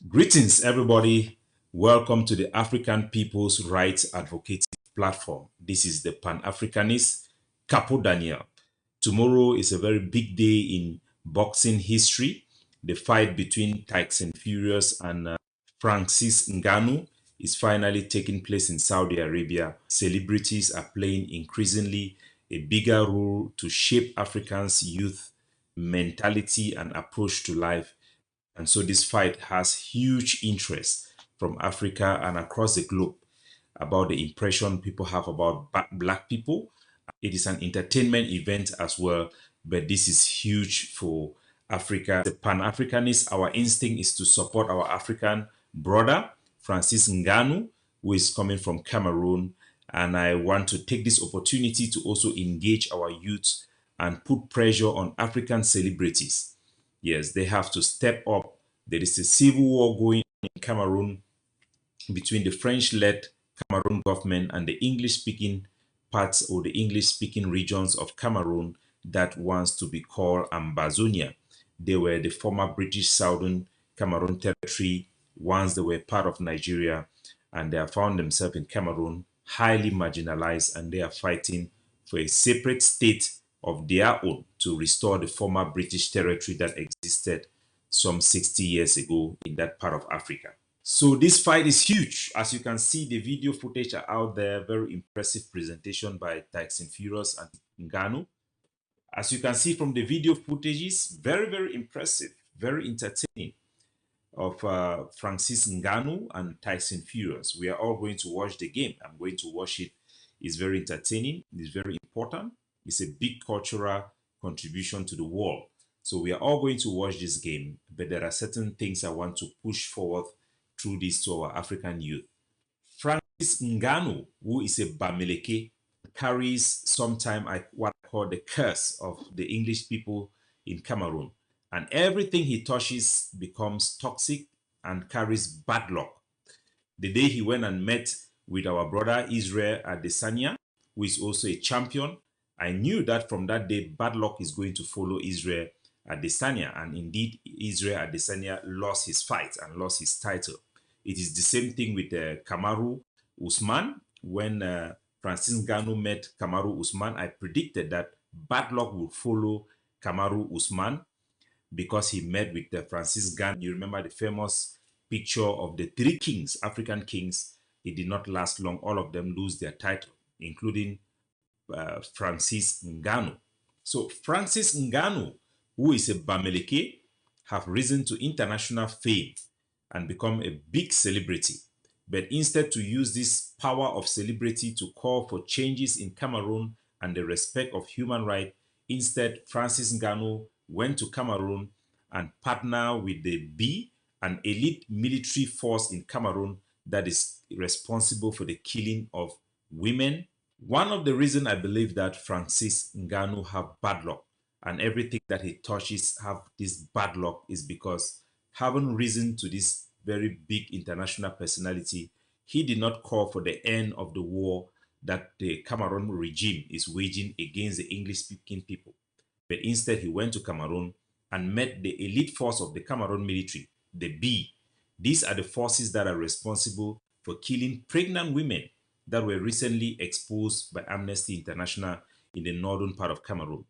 Greetings, everybody. Welcome to the African People's Rights Advocacy Platform. This is the Pan-Africanist Capo Daniel. Tomorrow is a very big day in boxing history. The fight between Tyson Furious and Francis Ngannou is finally taking place in Saudi Arabia. Celebrities are playing increasingly a bigger role to shape Africans' youth mentality and approach to life, and so this fight has huge interest from Africa and across the globe about the impression people have about black people. It is an entertainment event as well, but this is huge for Africa. The Pan Africanist, our instinct is to support our African brother, Francis Ngannou, who is coming from Cameroon. And I want to take this opportunity to also engage our youth and put pressure on African celebrities. Yes, they have to step up. There is a civil war going on in Cameroon between the French-led Cameroon government and the English-speaking parts or the English-speaking regions of Cameroon that wants to be called Ambazonia. They were the former British Southern Cameroon territory once they were part of Nigeria, and they have found themselves in Cameroon highly marginalized, and they are fighting for a separate state of their own to restore the former British territory that existed some 60 years ago in that part of Africa. So this fight is huge. As you can see, the video footage are out there. Very impressive presentation by Tyson Furious and Ngannou. As you can see from the video footages, very impressive, very entertaining of Francis Ngannou and Tyson Furious. We are all going to watch the game. I'm going to watch it. It's very entertaining. It's very important. It's a big cultural contribution to the world. So we are all going to watch this game, but there are certain things I want to push forward through this to our African youth. Francis Ngannou, who is a Bamileke, carries sometime what I call the curse of the English people in Cameroon. And everything he touches becomes toxic and carries bad luck. The day he went and met with our brother Israel Adesanya, who is also a champion, I knew that from that day, bad luck is going to follow Israel Adesanya. And indeed, Israel Adesanya lost his fight and lost his title. It is the same thing with Kamaru Usman. When Francis Ngannou met Kamaru Usman, I predicted that bad luck would follow Kamaru Usman because he met with Francis Ngannou. You remember the famous picture of the three kings, African kings. It did not last long. All of them lose their title, including Francis Ngannou. So Francis Ngannou, who is a Bamileke, have risen to international fame and become a big celebrity. But instead to use this power of celebrity to call for changes in Cameroon and the respect of human rights, instead Francis Ngannou went to Cameroon and partnered with the B, an elite military force in Cameroon that is responsible for the killing of women. One of the reasons I believe that Francis Ngannou have bad luck and everything that he touches have this bad luck is because having risen to this very big international personality, he did not call for the end of the war that the Cameroon regime is waging against the English-speaking people. But instead, he went to Cameroon and met the elite force of the Cameroon military, the B. These are the forces that are responsible for killing pregnant women that were recently exposed by Amnesty International in the northern part of Cameroon.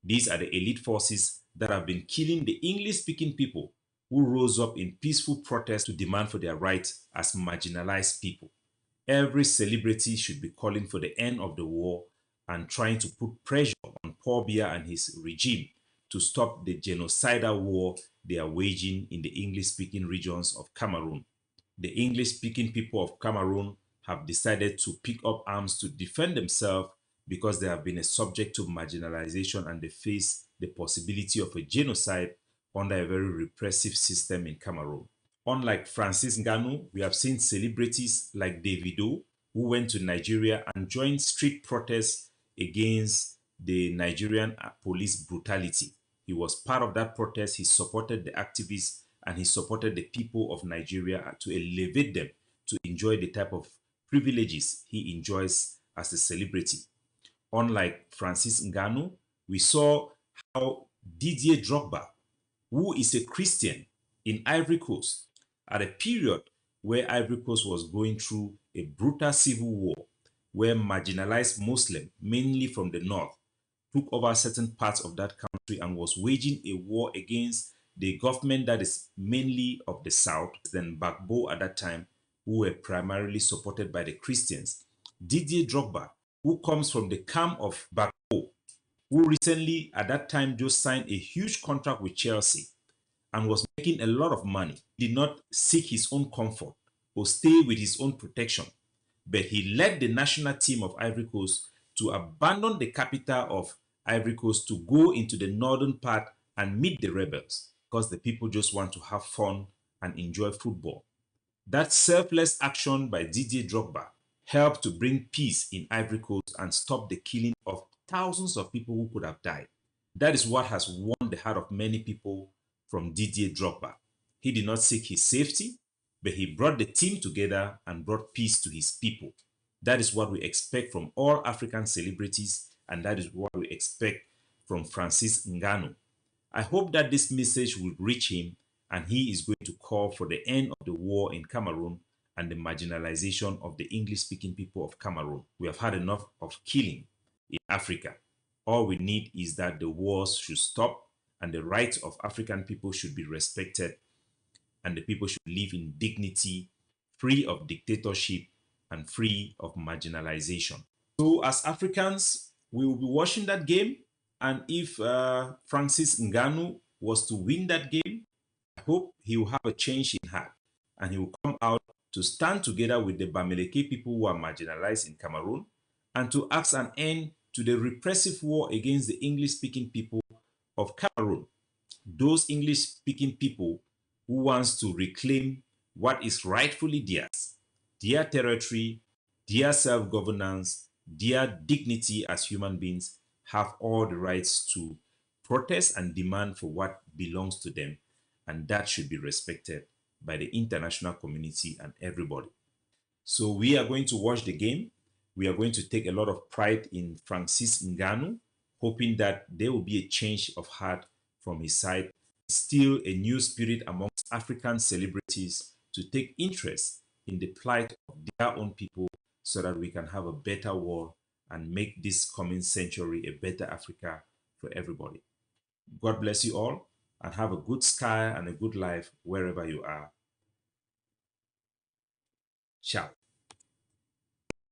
These are the elite forces that have been killing the English-speaking people who rose up in peaceful protest to demand for their rights as marginalized people. Every celebrity should be calling for the end of the war and trying to put pressure on Paul Biya and his regime to stop the genocidal war they are waging in the English-speaking regions of Cameroon. The English-speaking people of Cameroon have decided to pick up arms to defend themselves because they have been a subject to marginalization and they face the possibility of a genocide under a very repressive system in Cameroon. Unlike Francis Ngannou, we have seen celebrities like Davido, who went to Nigeria and joined street protests against the Nigerian police brutality. He was part of that protest. He supported the activists and he supported the people of Nigeria to elevate them to enjoy the type of privileges he enjoys as a celebrity. Unlike Francis Ngannou, we saw how Didier Drogba, who is a Christian in Ivory Coast, at a period where Ivory Coast was going through a brutal civil war where marginalized Muslims, mainly from the north, took over certain parts of that country and was waging a war against the government that is mainly of the south, then Bagbo at that time, who were primarily supported by the Christians. Didier Drogba, who comes from the camp of Bagbo, who recently at that time just signed a huge contract with Chelsea and was making a lot of money, did not seek his own comfort or stay with his own protection, but he led the national team of Ivory Coast to abandon the capital of Ivory Coast to go into the northern part and meet the rebels because the people just want to have fun and enjoy football. That selfless action by Didier Drogba helped to bring peace in Ivory Coast and stop the killing of thousands of people who could have died. That is what has won the heart of many people from Didier Drogba. He did not seek his safety, but he brought the team together and brought peace to his people. That is what we expect from all African celebrities, and that is what we expect from Francis Ngannou. I hope that this message will reach him and he is going to call for the end of the war in Cameroon and the marginalization of the English-speaking people of Cameroon. We have had enough of killing in Africa. All we need is that the wars should stop and the rights of African people should be respected and the people should live in dignity, free of dictatorship and free of marginalization. So as Africans, we will be watching that game. And if Francis Ngannou was to win that game, I hope he will have a change in heart and he will come out to stand together with the Bamileke people who are marginalized in Cameroon and to ask an end to the repressive war against the English-speaking people of Cameroon. Those English-speaking people who wants to reclaim what is rightfully theirs, their territory, their self-governance, their dignity as human beings, have all the rights to protest and demand for what belongs to them, and that should be respected by the international community and everybody. So we are going to watch the game. We are going to take a lot of pride in Francis Ngannou, hoping that there will be a change of heart from his side, still a new spirit amongst African celebrities to take interest in the plight of their own people so that we can have a better world and make this coming century a better Africa for everybody. God bless you all and have a good sky and a good life wherever you are. Ciao.